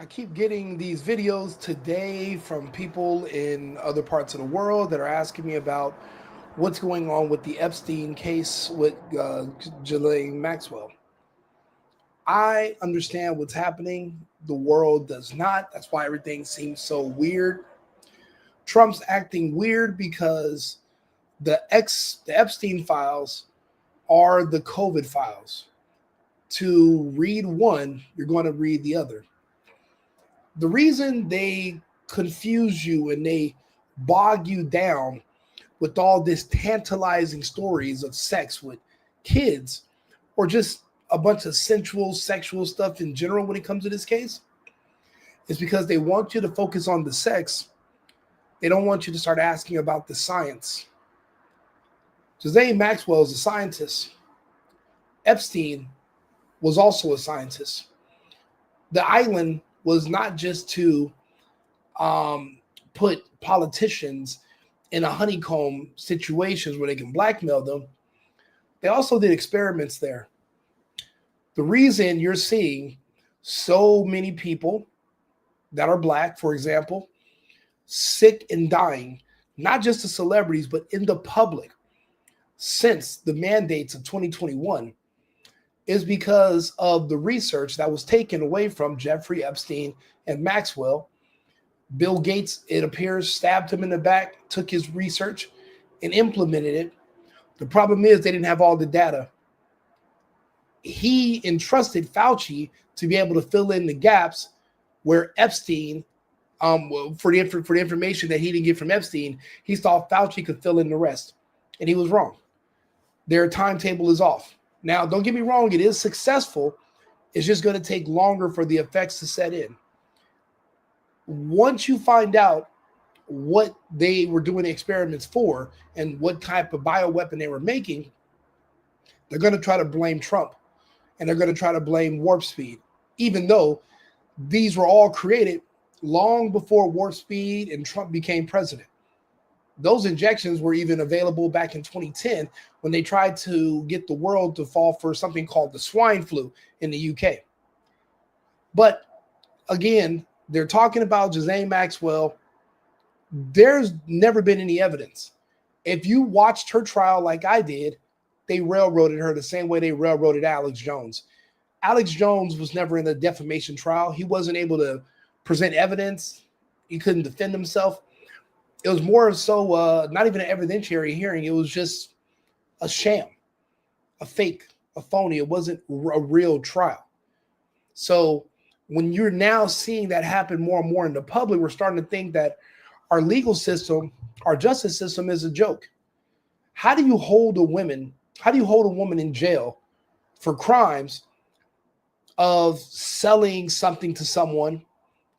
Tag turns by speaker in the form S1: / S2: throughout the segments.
S1: I keep getting these videos today from people in other parts of the world that are asking me about what's going on with the Epstein case with Ghislaine Maxwell. I understand what's happening. The world does not. That's why everything seems so weird. Trump's acting weird because the Epstein files are the COVID files. To read one, you're going to read the other. The reason they confuse you and they bog you down with all this tantalizing stories of sex with kids or just a bunch of sensual sexual stuff in general when it comes to this case is because they want you to focus on the sex. They don't want you to start asking about the science. Ghislaine Maxwell is a scientist. Epstein was also a scientist. The island was not just to put politicians in a honeycomb situations where they can blackmail them. They also did experiments there. The reason you're seeing so many people that are black, for example, sick and dying, not just the celebrities, but in the public since the mandates of 2021 is because of the research that was taken away from Jeffrey Epstein and Maxwell. Bill Gates, it appears, stabbed him in the back, took his research and implemented it. The problem is they didn't have all the data. He entrusted Fauci to be able to fill in the gaps where Epstein, for the information that he didn't get from Epstein, he thought Fauci could fill in the rest. And he was wrong. Their timetable is off. Now, don't get me wrong, it is successful. It's just going to take longer for the effects to set in. Once you find out what they were doing the experiments for and what type of bioweapon they were making, they're going to try to blame Trump and they're going to try to blame warp speed, even though these were all created long before warp speed and Trump became president. Those injections were even available back in 2010 when they tried to get the world to fall for something called the swine flu in the UK. But again, they're talking about Ghislaine Maxwell. There's never been any evidence. If you watched her trial like I did, they railroaded her the same way they railroaded Alex Jones. Alex Jones was never in a defamation trial. He wasn't able to present evidence. He couldn't defend himself. It was more so not even an evidentiary hearing. It was just a sham, a fake, a phony. It wasn't a real trial. So when you're now seeing that happen more and more in the public, we're starting to think that our legal system, our justice system is a joke. How do you hold a woman? How do you hold a woman in jail for crimes of selling something to someone,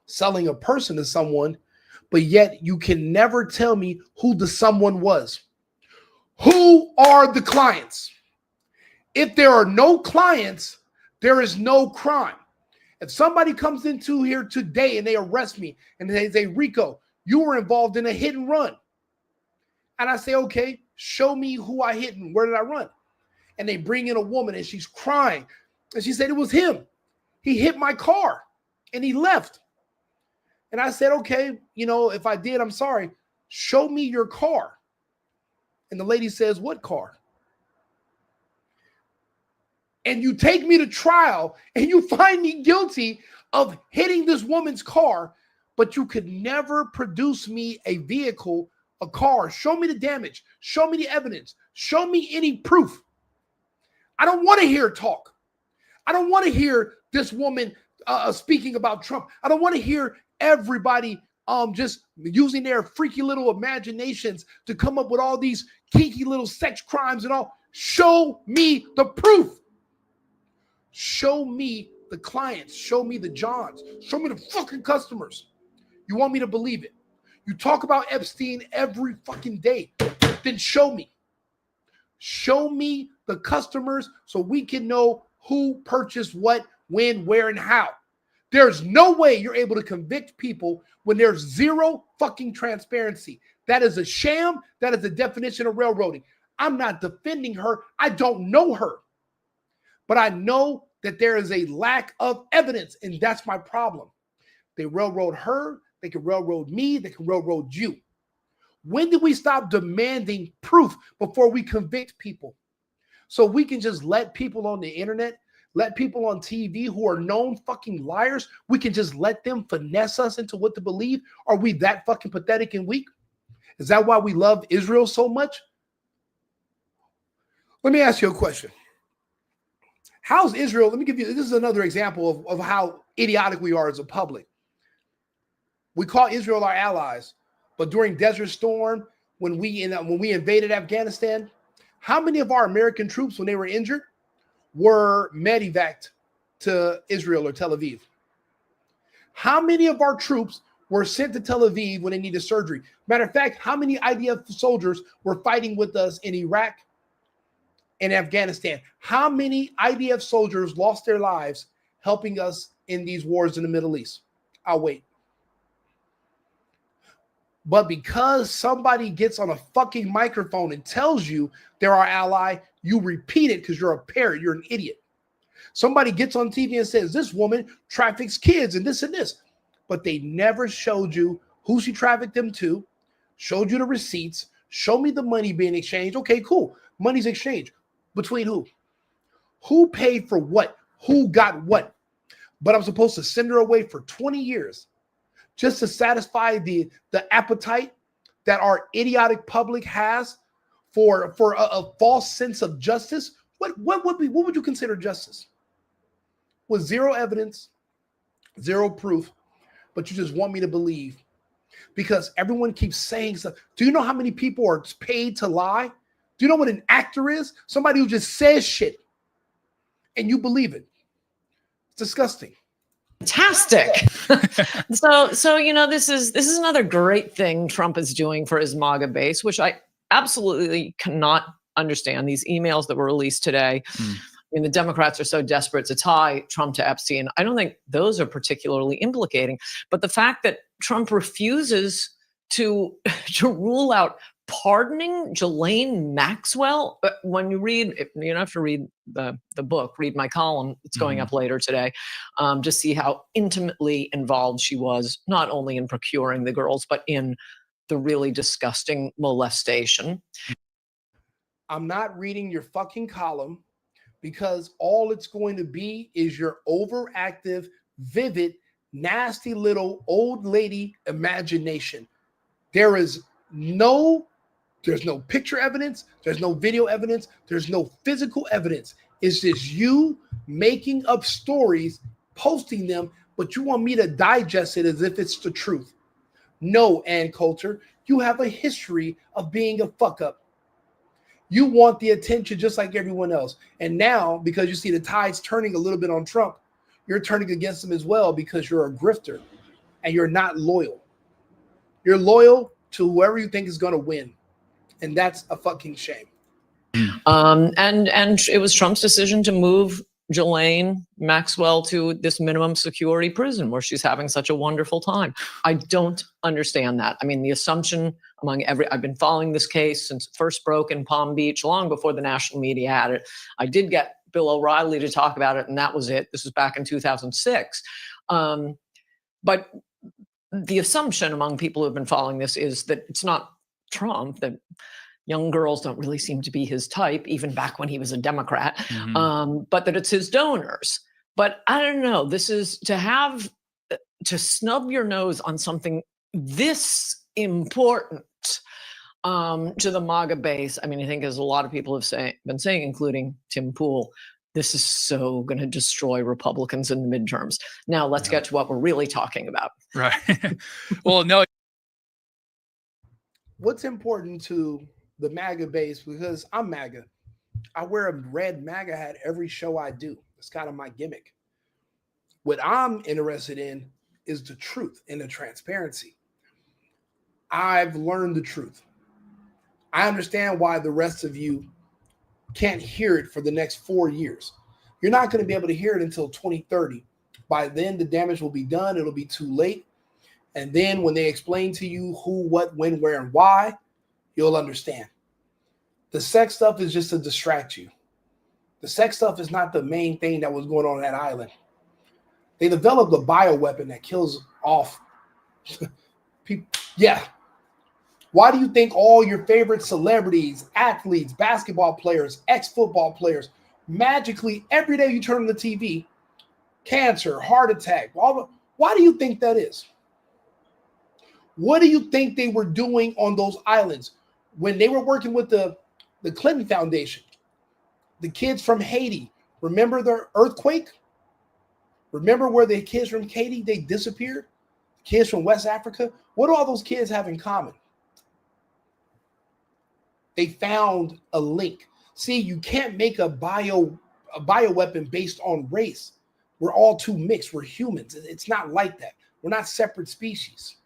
S1: selling a person to someone, but yet you can never tell me who the someone was? Who are the clients? If there are no clients, there is no crime. If somebody comes into here today and they arrest me and they say, Rico, you were involved in a hit and run. And I say, okay, show me who I hit and where did I run? And they bring in a woman and she's crying. And she said, it was him. He hit my car and he left. And I said, okay, if I did, I'm sorry. Show me your car. And the lady says, what car? And you take me to trial and you find me guilty of hitting this woman's car, but you could never produce me a vehicle, a car. Show me the damage. Show me the evidence. Show me any proof. I don't want to hear talk. I don't want to hear this woman speaking about Trump. I don't want to hear everybody just using their freaky little imaginations to come up with all these kinky little sex crimes and all. Show me the proof. Show me the clients. Show me the Johns. Show me the fucking customers. You want me to believe it? You talk about Epstein every fucking day. Then show me. Show me the customers so we can know who purchased what, when, where, and how. There's no way you're able to convict people when there's zero fucking transparency. That is a sham. That is the definition of railroading. I'm not defending her. I don't know her. But I know that there is a lack of evidence, and that's my problem. They railroad her. They can railroad me. They can railroad you. When did we stop demanding proof before we convict people? So we can just let people on the internet, let people on TV who are known fucking liars, we can just let them finesse us into what to believe? Are we that fucking pathetic and weak? Is that why we love Israel so much? Let me ask you a question. How's Israel? Let me give you, this is another example of how idiotic we are as a public. We call Israel our allies, but during Desert Storm, when we invaded Afghanistan, how many of our American troops, when they were injured, were medevaced to Israel or Tel Aviv? How many of our troops were sent to Tel Aviv when they needed surgery? Matter of fact, how many IDF soldiers were fighting with us in Iraq and Afghanistan? How many IDF soldiers lost their lives helping us in these wars in the Middle East? I'll wait. But because somebody gets on a fucking microphone and tells you they're our ally, you repeat it because you're a parrot. You're an idiot. Somebody gets on TV and says, this woman traffics kids and this and this. But they never showed you who she trafficked them to, showed you the receipts, show me the money being exchanged. Okay, cool. Money's exchanged. Between who? Who paid for what? Who got what? But I'm supposed to send her away for 20 years just to satisfy the appetite that our idiotic public has for a false sense of justice. What would you consider justice? With zero evidence, zero proof, but you just want me to believe because everyone keeps saying stuff. Do you know how many people are paid to lie? Do you know what an actor is? Somebody who just says shit and you believe it. It's disgusting.
S2: Fantastic. So you know, this is another great thing Trump is doing for his MAGA base, which I absolutely cannot understand. These emails that were released today. I mean, the Democrats are so desperate to tie Trump to Epstein. I don't think those are particularly implicating. But the fact that Trump refuses to rule out pardoning Ghislaine Maxwell, when you read, you don't have to read the book, read my column. It's going up later today, to see how intimately involved she was, not only in procuring the girls, but in the really disgusting molestation.
S1: I'm not reading your fucking column because all it's going to be is your overactive, vivid, nasty little old lady imagination. There's no picture evidence. There's no video evidence. There's no physical evidence. It's just you making up stories, posting them, but you want me to digest it as if it's the truth. No, Ann Coulter, you have a history of being a fuck up. You want the attention just like everyone else. And now, because you see the tide's turning a little bit on Trump, you're turning against him as well because you're a grifter and you're not loyal. You're loyal to whoever you think is going to win. And that's a fucking shame.
S2: And it was Trump's decision to move Ghislaine Maxwell to this minimum security prison where she's having such a wonderful time. I don't understand that. I mean, the assumption I've been following this case since it first broke in Palm Beach, long before the national media had it. I did get Bill O'Reilly to talk about it, and that was it. This was back in 2006. But the assumption among people who have been following this is that it's not Trump, that young girls don't really seem to be his type, even back when he was a Democrat, but that it's his donors. But I don't know, this is to snub your nose on something this important to the MAGA base. I mean, I think as a lot of people have been saying, including Tim Pool, this is so going to destroy Republicans in the midterms. Now let's get to what we're really talking about.
S3: Right. Well, no.
S1: What's important to the MAGA base, because I'm MAGA. I wear a red MAGA hat every show I do. It's kind of my gimmick. What I'm interested in is the truth and the transparency. I've learned the truth. I understand why the rest of you can't hear it for the next 4 years. You're not going to be able to hear it until 2030. By then, the damage will be done. It'll be too late. And then when they explain to you who, what, when, where, and why, you'll understand. The sex stuff is just to distract you. The sex stuff is not the main thing that was going on that island. They developed a bioweapon that kills off people. Yeah. Why do you think all your favorite celebrities, athletes, basketball players, ex-football players, magically every day you turn on the TV, cancer, heart attack, why do you think that is? What do you think they were doing on those islands when they were working with the Clinton Foundation? The kids from Haiti, remember the earthquake? Remember where the kids from Haiti, they disappeared? Kids from West Africa? What do all those kids have in common? They found a link. See, you can't make a bioweapon based on race. We're all too mixed. We're humans. It's not like that. We're not separate species.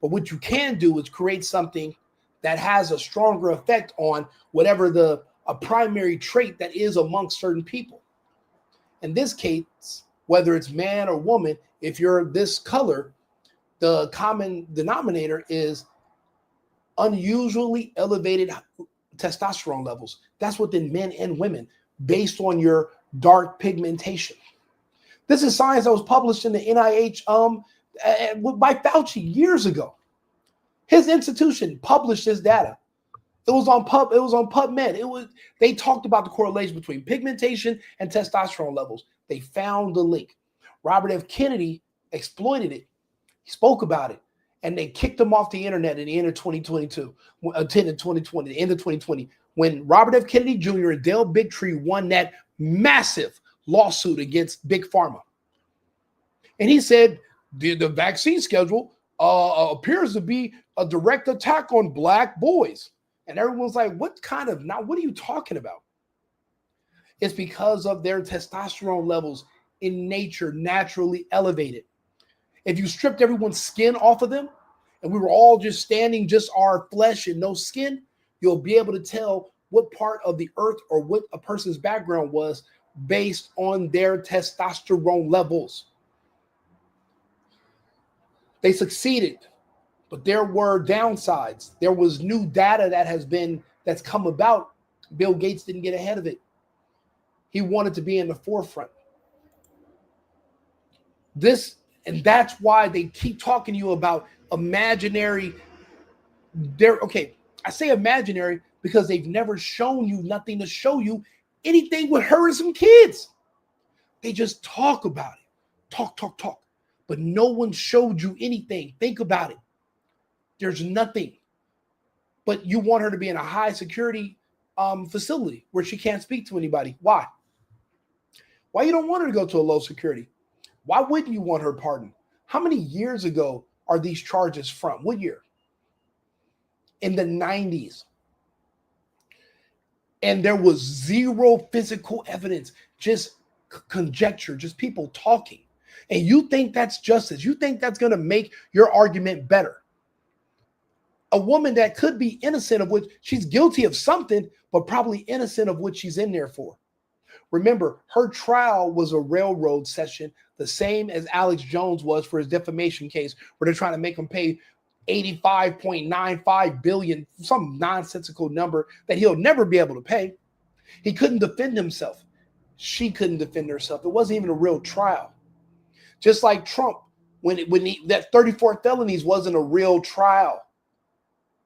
S1: But what you can do is create something that has a stronger effect on whatever a primary trait that is amongst certain people. In this case, whether it's man or woman, if you're this color, the common denominator is unusually elevated testosterone levels. That's within men and women based on your dark pigmentation. This is science that was published in the NIH by Fauci years ago. His institution published this data. It was on PubMed. They talked about the correlation between pigmentation and testosterone levels. They found the link. Robert F. Kennedy exploited it. He spoke about it, and they kicked him off the internet at the end of 2020, when Robert F. Kennedy Jr. and Dale Bigtree won that massive lawsuit against Big Pharma. And he said the vaccine schedule appears to be a direct attack on black boys. And everyone's like, what are you talking about? It's because of their testosterone levels in nature naturally elevated. If you stripped everyone's skin off of them and we were all just standing, just our flesh and no skin, you'll be able to tell what part of the earth or what a person's background was based on their testosterone levels. They succeeded, but there were downsides. There was new data that's come about. Bill Gates didn't get ahead of it. He wanted to be in the forefront. And that's why they keep talking to you about imaginary. I say imaginary because they've never shown you nothing to show you anything with her and some kids. They just talk about it. Talk. But no one showed you anything. Think about it. There's nothing. But you want her to be in a high security facility where she can't speak to anybody. Why? Why you don't want her to go to a low security? Why wouldn't you want her pardoned? How many years ago are these charges from? What year? In the 90s. And there was zero physical evidence, just conjecture, just people talking. And you think that's justice. You think that's going to make your argument better. A woman that could be innocent of which she's guilty of something, but probably innocent of what she's in there for. Remember, her trial was a railroad session, the same as Alex Jones was for his defamation case, where they're trying to make him pay $85.95 billion, some nonsensical number that he'll never be able to pay. He couldn't defend himself. She couldn't defend herself. It wasn't even a real trial. Just like Trump, that 34 felonies wasn't a real trial.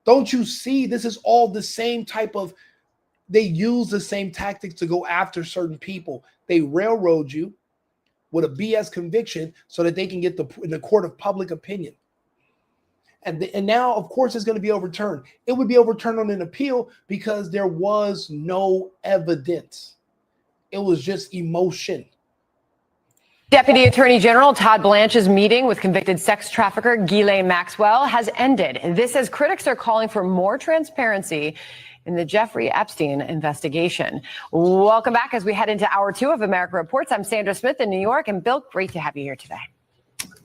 S1: Don't you see? This is all the same type of. They use the same tactics to go after certain people. They railroad you with a BS conviction so that they can get in the court of public opinion. And now, of course, it's going to be overturned. It would be overturned on an appeal because there was no evidence. It was just emotion.
S4: Deputy Attorney General Todd Blanche's meeting with convicted sex trafficker Ghislaine Maxwell has ended. This as critics are calling for more transparency in the Jeffrey Epstein investigation. Welcome back as we head into hour 2 of America Reports. I'm Sandra Smith in New York. And Bill, great to have you here today.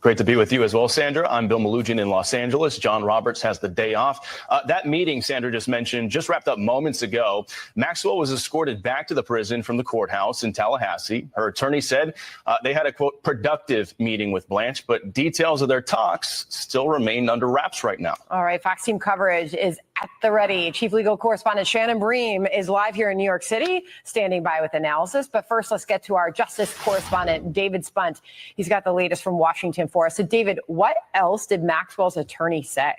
S5: Great to be with you as well, Sandra. I'm Bill Malugin in Los Angeles. John Roberts has the day off. That meeting Sandra just mentioned just wrapped up moments ago. Maxwell was escorted back to the prison from the courthouse in Tallahassee. Her attorney said they had a, quote, productive meeting with Blanche, but details of their talks still remain under wraps right now.
S4: All right. Fox team coverage is at the ready. Chief legal correspondent Shannon Bream is live here in New York City, standing by with analysis. But first, let's get to our justice correspondent, David Spunt. He's got the latest from Washington for us. So, David, what else did Maxwell's attorney say?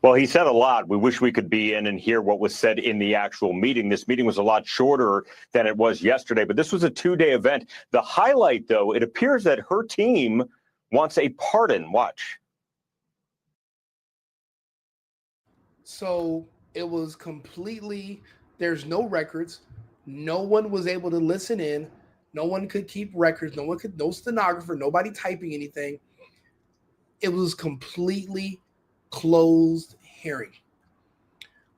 S6: Well, he said a lot. We wish we could be in and hear what was said in the actual meeting. This meeting was a lot shorter than it was yesterday, but this was a two-day event. The highlight, though, it appears that her team wants a pardon. Watch.
S1: So it was completely, there's no records. No one was able to listen in. No one could keep records. No stenographer, nobody typing anything. It was completely closed hearing.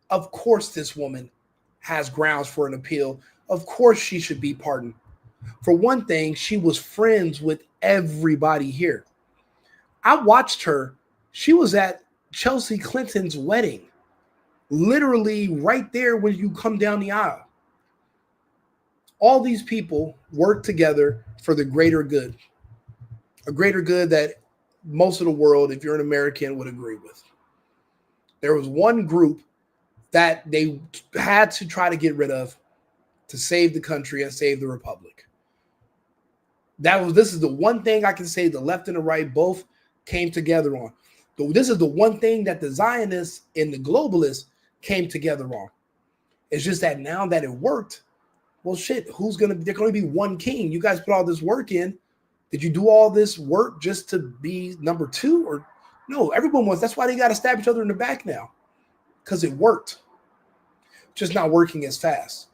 S1: Of course, this woman has grounds for an appeal. Of course, she should be pardoned. For one thing, she was friends with everybody here. I watched her. She was at Chelsea Clinton's wedding, literally right there when you come down the aisle. All these people work together for the greater good, a greater good that most of the world, if you're an American, would agree with. There was one group that they had to try to get rid of to save the country and save the republic. This is the one thing I can say the left and the right both came together on. This is the one thing that the Zionists and the globalists came together on. It's just that now that it worked, well, shit, there's going to be one king. You guys put all this work in. Did you do all this work just to be number two? Or no, everyone wants. That's why they got to stab each other in the back now, because it worked. Just not working as fast.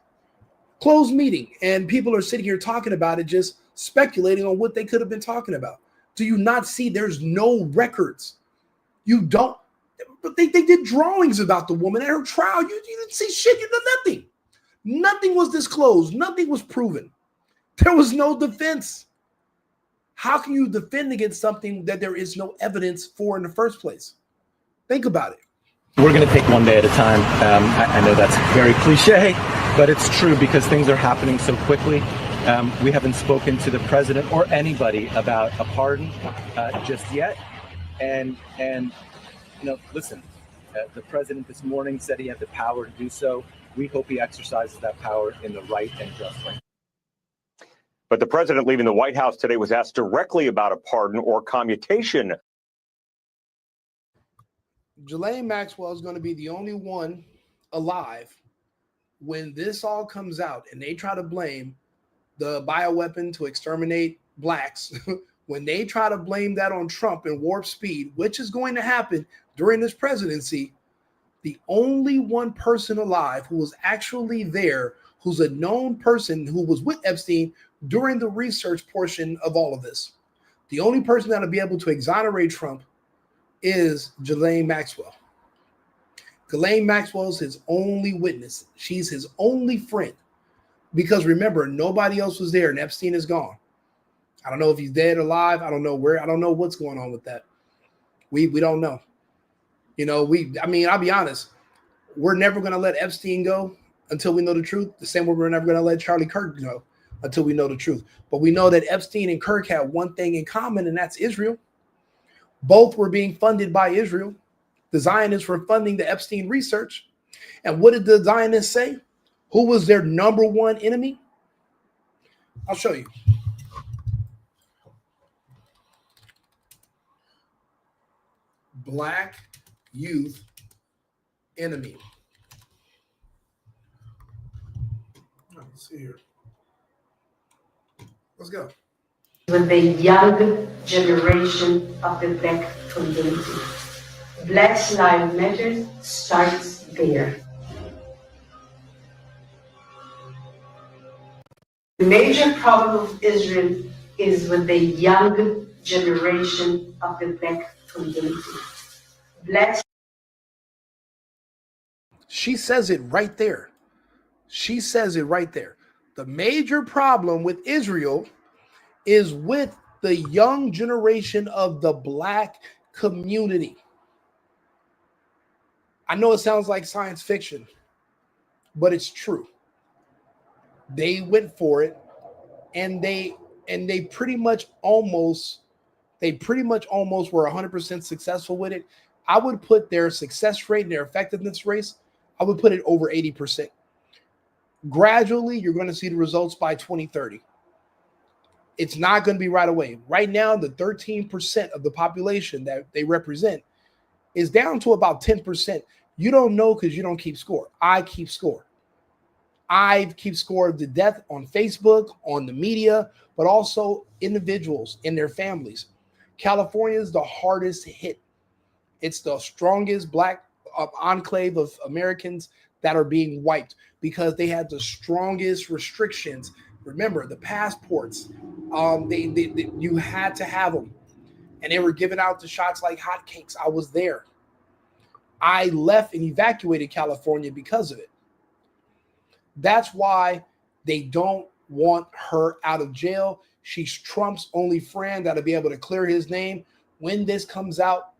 S1: Closed meeting, and people are sitting here talking about it, just speculating on what they could have been talking about. Do you not see there's no records? You don't. But they did drawings about the woman at her trial. You didn't see shit. You did nothing. Nothing was disclosed. Nothing was proven. There was no defense. How can you defend against something that there is no evidence for in the first place? Think about it.
S7: We're going to take one day at a time. I know that's very cliche, but it's true because things are happening so quickly. We haven't spoken to the president or anybody about a pardon just yet. And listen, the president this morning said he had the power to do so. We hope he exercises that power in the right and just way.
S6: But the president leaving the White House today was asked directly about a pardon or commutation.
S1: Ghislaine Maxwell is going to be the only one alive when this all comes out and they try to blame the bioweapon to exterminate blacks. When they try to blame that on Trump and warp speed, which is going to happen during this presidency, the only one person alive who was actually there, who's a known person who was with Epstein during the research portion of all of this, the only person that'll be able to exonerate Trump is Ghislaine Maxwell. Ghislaine Maxwell is his only witness. She's his only friend. Because remember, nobody else was there and Epstein is gone. I don't know if he's dead or alive. I don't know where. I don't know what's going on with that. We don't know. I'll be honest. We're never going to let Epstein go until we know the truth. The same way we're never going to let Charlie Kirk go until we know the truth. But we know that Epstein and Kirk had one thing in common, and that's Israel. Both were being funded by Israel. The Zionists were funding the Epstein research. And what did the Zionists say? Who was their number one enemy? I'll show you. Black youth enemy. Let's see here. Let's go.
S8: With the young generation of the black community. Black Lives Matter starts there. The major problem of Israel is with the young generation of the black community.
S1: She says it right there. She says it right there. The major problem with Israel is with the young generation of the black community. I know it sounds like science fiction, but it's true. They went for it, and they pretty much almost were 100% successful with it. I would put their success rate and their effectiveness rates, I would put it over 80%. Gradually, you're going to see the results by 2030. It's not going to be right away. Right now, the 13% of the population that they represent is down to about 10%. You don't know because you don't keep score. I keep score. I keep score of the death on Facebook, on the media, but also individuals and their families. California is the hardest hit. It's the strongest black enclave of Americans that are being wiped because they had the strongest restrictions. Remember, the passports, you had to have them. And they were giving out the shots like hotcakes. I was there. I left and evacuated California because of it. That's why they don't want her out of jail. She's Trump's only friend that'll be able to clear his name. When this comes out,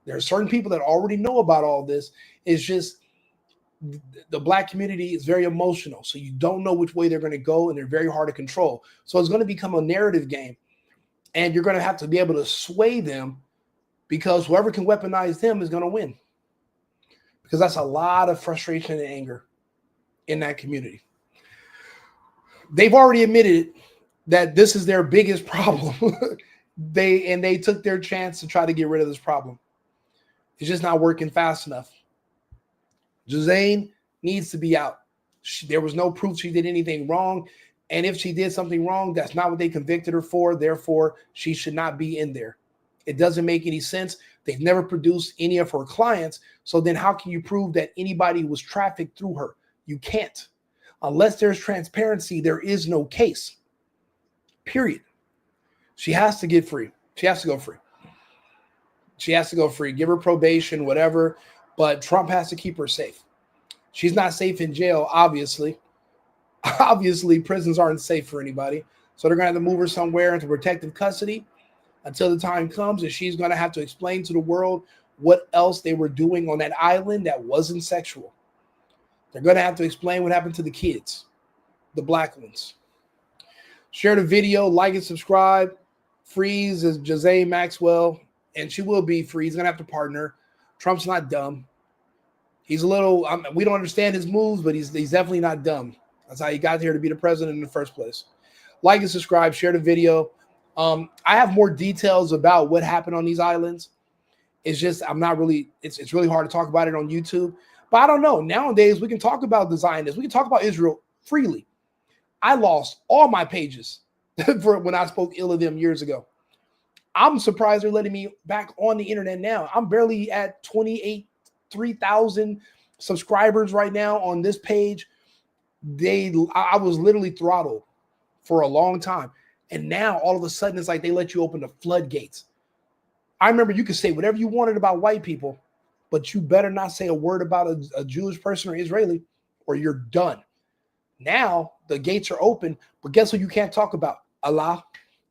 S1: there are certain people that already know about all this. It's just the black community is very emotional. So you don't know which way they're going to go, and they're very hard to control. So it's going to become a narrative game. And you're going to have to be able to sway them because whoever can weaponize them is going to win. Because that's a lot of frustration and anger in that community. They've already admitted that this is their biggest problem. They took their chance to try to get rid of this problem. It's just not working fast enough. Ghislaine needs to be out. There was no proof she did anything wrong. And if she did something wrong, that's not what they convicted her for. Therefore, she should not be in there. It doesn't make any sense. They've never produced any of her clients. So then how can you prove that anybody was trafficked through her? You can't. Unless there's transparency, there is no case. Period. She has to get free. She has to go free. She has to go free. Give her probation, whatever. But Trump has to keep her safe. She's not safe in jail, obviously. Obviously, prisons aren't safe for anybody. So they're going to have to move her somewhere into protective custody until the time comes, and she's going to have to explain to the world what else they were doing on that island that wasn't sexual. They're going to have to explain what happened to the kids, the black ones. Share the video, like and subscribe. Freeze is Ghislaine Maxwell, and she will be free. He's going to have to partner. Trump's not dumb. He's a little, we don't understand his moves, but he's definitely not dumb. That's how he got here to be the president in the first place. Like and subscribe, share the video. I have more details about what happened on these islands. It's just, it's really hard to talk about it on YouTube. But I don't know. Nowadays, we can talk about the Zionists. We can talk about Israel freely. I lost all my pages for when I spoke ill of them years ago. I'm surprised they're letting me back on the internet now. I'm barely at 3,000 subscribers right now on this page. I was literally throttled for a long time. And now all of a sudden, it's like they let you open the floodgates. I remember you could say whatever you wanted about white people, but you better not say a word about a Jewish person or Israeli, or you're done. Now the gates are open, but guess what you can't talk about? Allah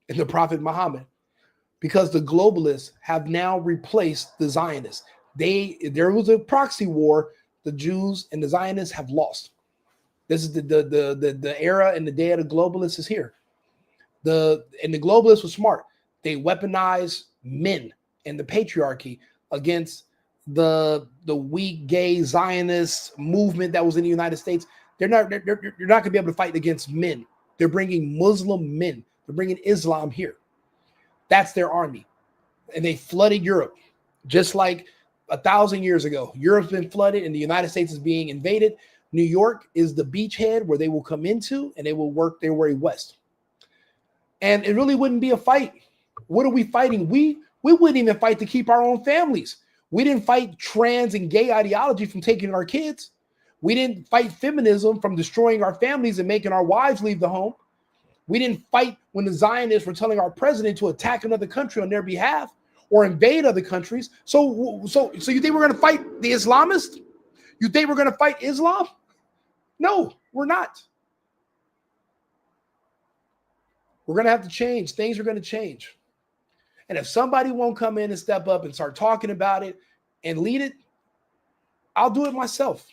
S1: and the Prophet Muhammad. Because the globalists have now replaced the Zionists. There was a proxy war. The Jews and the Zionists have lost. This is the era and the day of the globalists is here. And the globalists were smart. They weaponized men and the patriarchy against the weak gay Zionist movement that was in the United States. You're not going to be able to fight against men. They're bringing Muslim men. They're bringing Islam here. That's their army. And they flooded Europe just like 1,000 years ago. Europe's been flooded and the United States is being invaded. New York is the beachhead where they will come into, and they will work their way west. And it really wouldn't be a fight. What are we fighting? We wouldn't even fight to keep our own families. We didn't fight trans and gay ideology from taking our kids. We didn't fight feminism from destroying our families and making our wives leave the home. We didn't fight when the Zionists were telling our president to attack another country on their behalf or invade other countries. So you think we're going to fight the Islamists? You think we're going to fight Islam? No, we're not. We're going to have to change. Things are going to change. And if somebody won't come in and step up and start talking about it and lead it, I'll do it myself.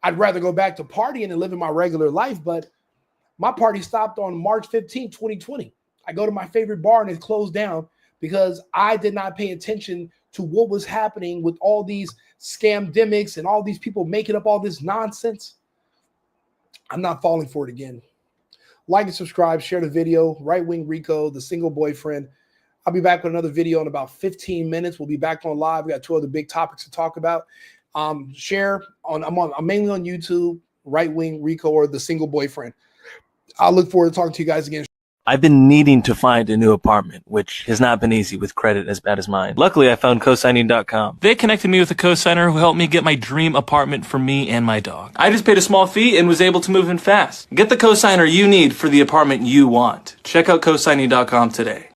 S1: I'd rather go back to partying and living my regular life, but my party stopped on March 15, 2020. I go to my favorite bar and it's closed down because I did not pay attention to what was happening with all these scamdemics and all these people making up all this nonsense, I'm not falling for it again. Like and subscribe, share the video. Right Wing Rico, the single boyfriend. I'll be back with another video in about 15 minutes. We'll be back on live. We got 2 other big topics to talk about. Share on. I'm mainly on YouTube. Right Wing Rico or the single boyfriend. I'll look forward to talking to you guys again.
S9: I've been needing to find a new apartment, which has not been easy with credit as bad as mine. Luckily, I found cosigning.com. They connected me with a cosigner who helped me get my dream apartment for me and my dog. I just paid a small fee and was able to move in fast. Get the cosigner you need for the apartment you want. Check out cosigning.com today.